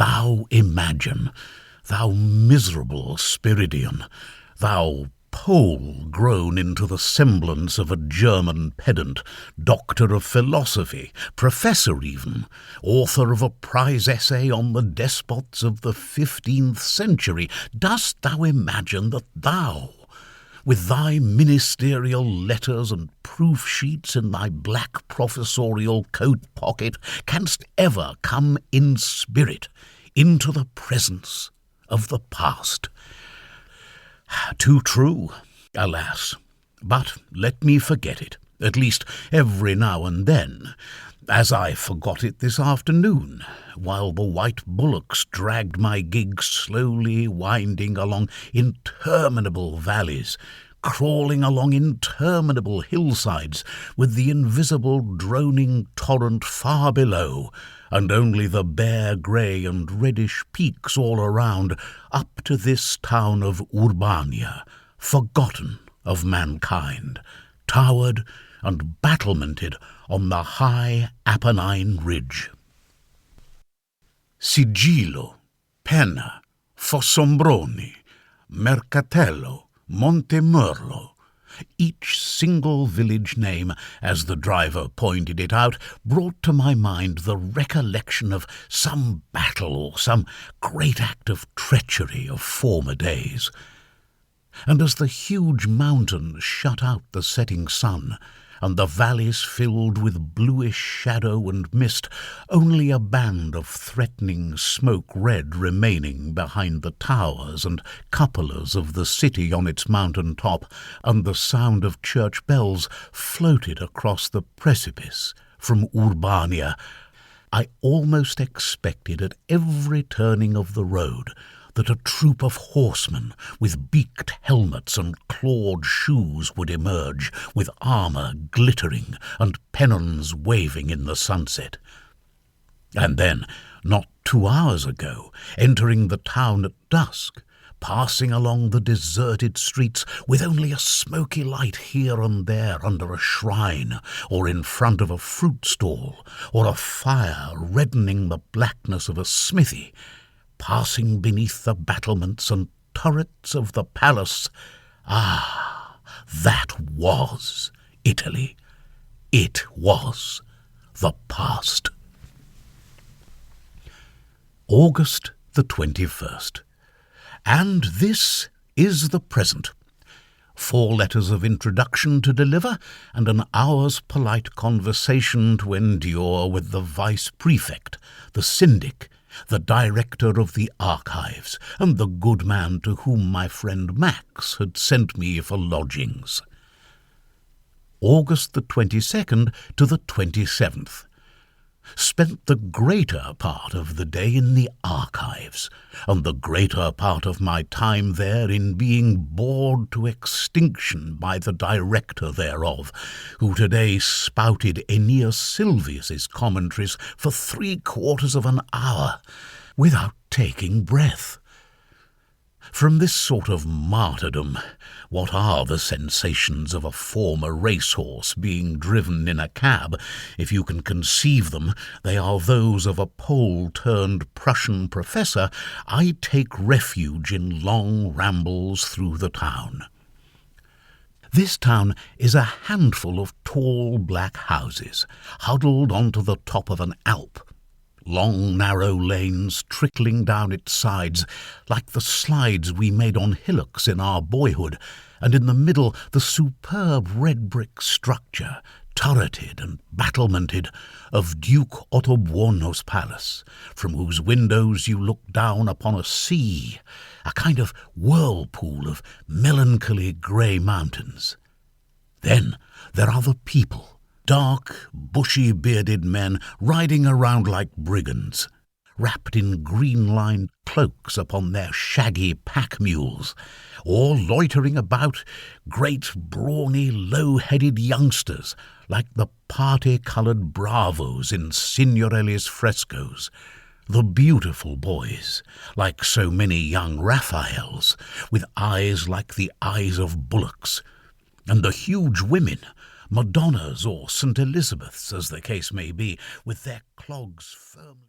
Thou imagine, thou miserable Spiridion, thou Pole grown into the semblance of a German pedant, doctor of philosophy, professor even, author of a prize essay on the despots of the 15th century, dost thou imagine that thou, with thy ministerial letters and proof sheets in thy black professorial coat pocket, canst ever come in spirit into the presence of the past? Too true, alas, but let me forget it, at least every now and then, as I forgot it this afternoon, while the white bullocks dragged my gig slowly winding along interminable valleys, crawling along interminable hillsides, with the invisible droning torrent far below, and only the bare grey and reddish peaks all around, up to this town of Urbania, forgotten of mankind, towered and battlemented on the high Apennine ridge. Sigillo, Penna, Fossombroni, Mercatello, Montemurlo. Each single village name, as the driver pointed it out, brought to my mind the recollection of some battle or some great act of treachery of former days. And as the huge mountains shut out the setting sun, and the valleys filled with bluish shadow and mist, only a band of threatening smoke red remaining behind the towers and cupolas of the city on its mountain top, and the sound of church bells floated across the precipice from Urbania, I almost expected at every turning of the road that a troop of horsemen with beaked helmets and clawed shoes would emerge, with armour glittering and pennons waving in the sunset. And then, not 2 hours ago, entering the town at dusk, passing along the deserted streets with only a smoky light here and there under a shrine, or in front of a fruit stall, or a fire reddening the blackness of a smithy, passing beneath the battlements and turrets of the palace. Ah, that was Italy. It was the past. August the 21st. And this is the present. 4 letters of introduction to deliver, and an hour's polite conversation to endure with the vice-prefect, the syndic, the director of the archives, and the good man to whom my friend Max had sent me for lodgings. August the 22nd to the 27th. Spent the greater part of the day in the archives, and the greater part of my time there in being bored to extinction by the director thereof, who today spouted Aeneas Sylvius's commentaries for 3/4 of an hour, without taking breath. From this sort of martyrdom, what are the sensations of a former racehorse being driven in a cab? If you can conceive them, they are those of a Pole-turned-Prussian professor. I take refuge in long rambles through the town. This town is a handful of tall black houses, huddled onto the top of an alp. Long narrow lanes trickling down its sides, like the slides we made on hillocks in our boyhood, and in the middle the superb red-brick structure, turreted and battlemented, of Duke Ottobuono's palace, from whose windows you look down upon a sea, a kind of whirlpool of melancholy grey mountains. Then there are the people, dark, bushy-bearded men riding around like brigands, wrapped in green-lined cloaks upon their shaggy pack-mules, or loitering about, great, brawny, low-headed youngsters like the party-coloured bravos in Signorelli's frescoes, the beautiful boys, like so many young Raphaels, with eyes like the eyes of bullocks, and the huge women, Madonnas or St. Elizabeths, as the case may be, with their clogs firmly